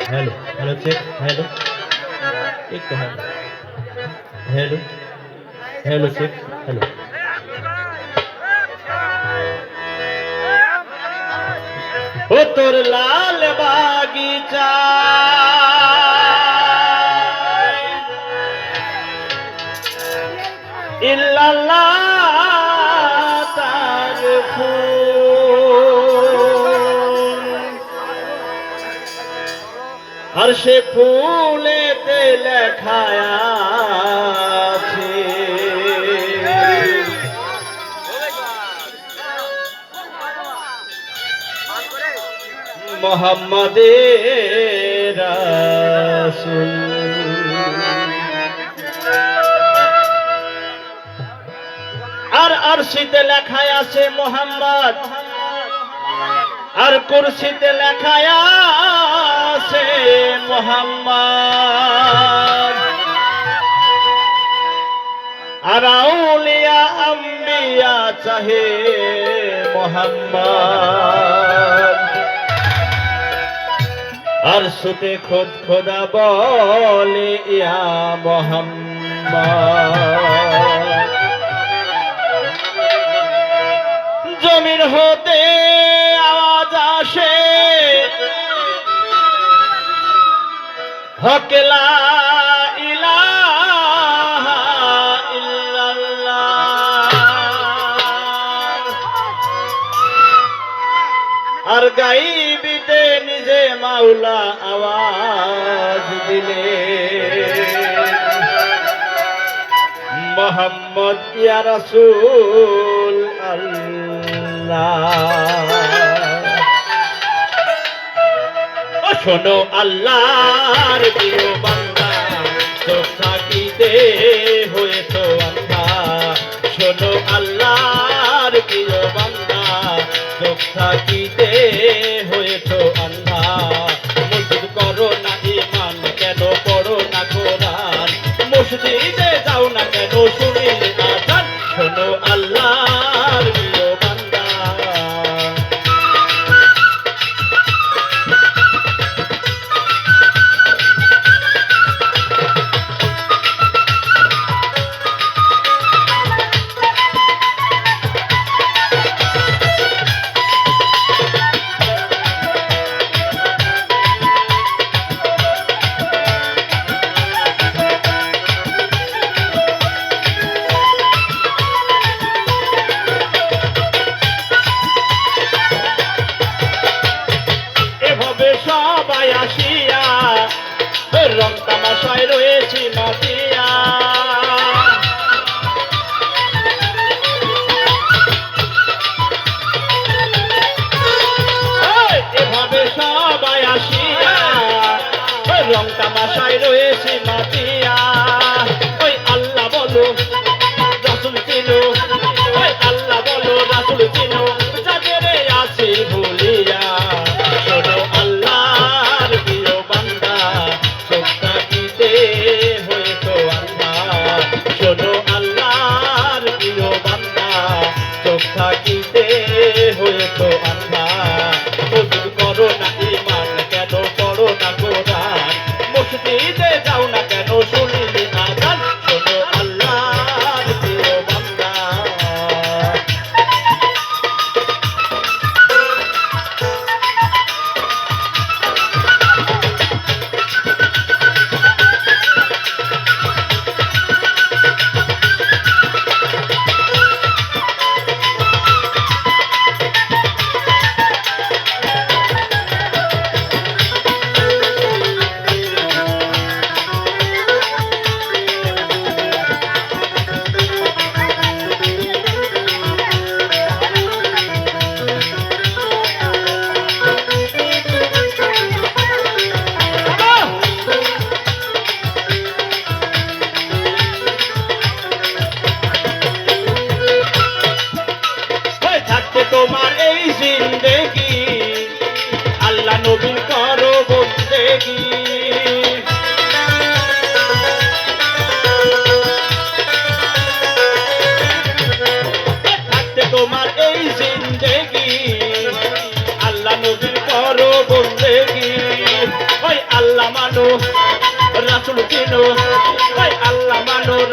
hello hello check hello एक तो hello hello hello check hello ओ तोर लाल बागीचा इल्लल्लाह तार फूल আর সে ফুলেতে লেখায়া আছে মোহাম্মদের রাসূল আর আরশিতে লেখায় আছে মোহাম্মদ আর কুরসিতে লেখায় আছে মোহাম্মদ আর আউলিয়া আম্বিয়া চাহে মোহাম্মদ আর সুতে খুদ খোদা বলে ইয়া মোহাম্মদ জমিন হতে আওয়াজ আসে হক লা ইলাহা ইল্লাল্লাহ আর গাইবিতে নিজে মাওলা আওয়াজ দিলে মোহাম্মদ ইয়া রাসূল আল্লাহ ও শোনো আল্লাহর প্রিয় বান্দা চোখ থাকিতে হয়েছো আন্ধা শোনো আল্লাহর প্রিয় বান্দা চোখ থাকিতে হয়েছো আন্ধা মসজিদ করো না ঈমান কেন পড়ো না কোরআন মসজিদে যাও না কেন শুনিলে আযান শোনো আল্লাহর প্রিয় বান্দা সবাই আসিয়া রং তামাশায় রয়েছি মাতিয়া এভাবে সবাই আসিয়া রং তামাশায় রয়েছি মাতিয়া ওই আল্লাহ বলো রাসূল চিনো ওই আল্লাহ বলো রাসূল চিনো যাদের আছে ভুলিয়া শোনো আল্লাহর প্রিয় বান্দা চোখ থাকিতে হয়েছো আন্ধা শোনো আল্লাহর প্রিয় বান্দা চোখ থাকিতে হয়েছো আন্ধা মসজিদ করো না ঈমান কেন পড়ো না কোরআন মসজিদে যাও না কেন শুনিলে আযান শোনো আল্লাহর প্রিয় বান্দা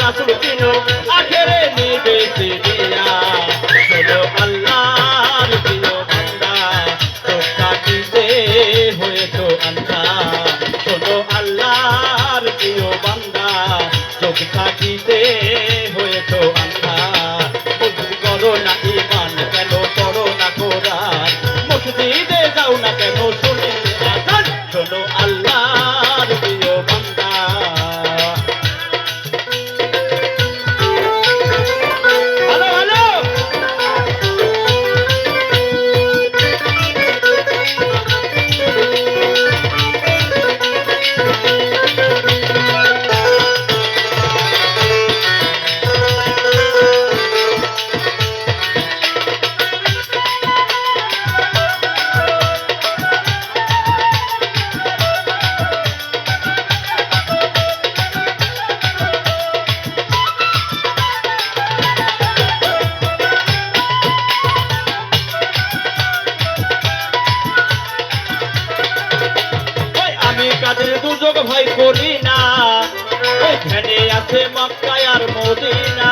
রাসূল চিনো আখেরে নিবে চিনিয়া শোনো আল্লাহর প্রিয় বান্দা চোখ থাকিতে হয়েছো আন্ধা শোনো আল্লাহর প্রিয় বান্দা চোখ থাকিতে হয়েছো আন্ধা মসজিদ করো না ঈমান কেন করো না কোরআন মসজিদে যাও না কেন শুনে আযান শোনো আল্লাহর প্রিয় বান্দা হ্যালো হ্যালো আমি কাদের দুর্যোগ ভয় করি না ওইখানে আছে মক্কা আর মদিনা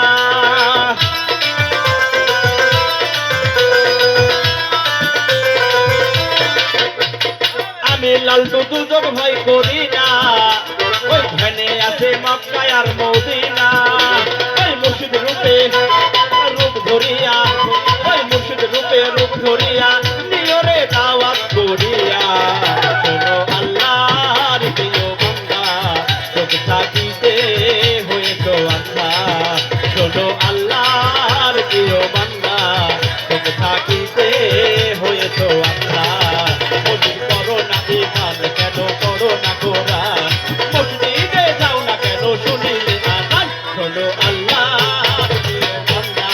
আমি লালটু দুর্যোগ ভয় করি না ওইখানে আছে মক্কা আর মদিনা ওই মুর্শিদ রূপে রূপ ধরিয়া ওই মুর্শিদ রূপে রূপ ধরিয়া নিয়রে দাওয়াত করিয়া শোনো আল্লাহর প্রিয় বান্দা চোখ থাকিতে হয়েছো আন্ধা শোনো আল্লাহর প্রিয় বান্দা চোখ থাকিতে হয়েছো আন্ধা মসজিদ করো না ঈমান কেন করো না কোরআন মসজিদে যাও না কেন শুনিলে আযান শোনো আল্লাহর প্রিয় বান্দা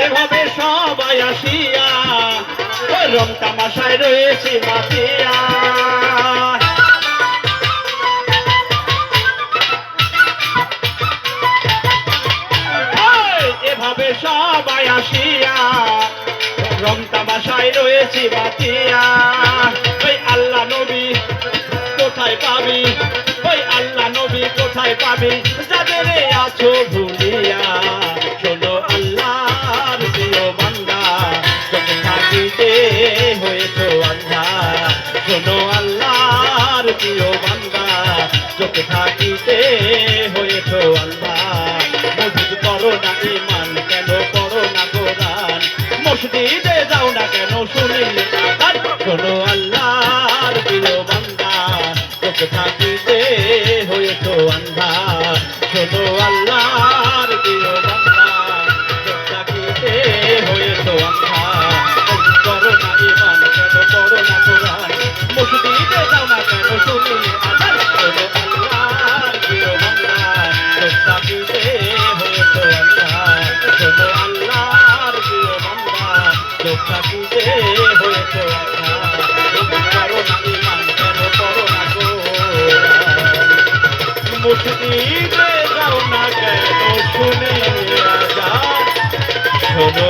এভাবে সবাই আসিয়া ওই রং তামাশায় রয়েছে মাতিয়া এভাবে সবাই আসিয়া রং তামাশায় রয়েছে মাতিয়া ওই আল্লাহ নবী কোথায় পাবি ওই আল্লাহ নবী কোথায় পাবি যাদের আছো ভুলিয়া শোনো আল্লাহর প্রিয় বান্দা চোখ থাকিতে হয়েছো আন্ধা শোনো আল্লাহর প্রিয় বান্দা চোখ থাকিতে হয়েছো আন্ধা মসজিদ করো না ঈমান কেন করো না কোরআন মসজিদে যাও না কেন শুনিলে আযান শোনো আল্লাহর প্রিয় বান্দা চোখ থাকিতে হয়েছো আন্ধা শোনো আল্লাহর প্রিয় বান্দা চোখ থাকিতে হয়েছো আন্ধা মসজিদ করো না ঈমান কেন করো না কোরআন মসজিদে যাও না কেন শুনিলে আযান শোনো আল্লাহর প্রিয় বান্দা চোখ থাকিতে হয়েছো আন্ধা শোনো আল্লাহর প্রিয় বান্দা চোখ থাকিতে হয়েছো আন্ধা মসজিদ করো না ঈমান কেন করো না কোরআন মসজিদে যাও না কেন শুনিলে আযান শোনো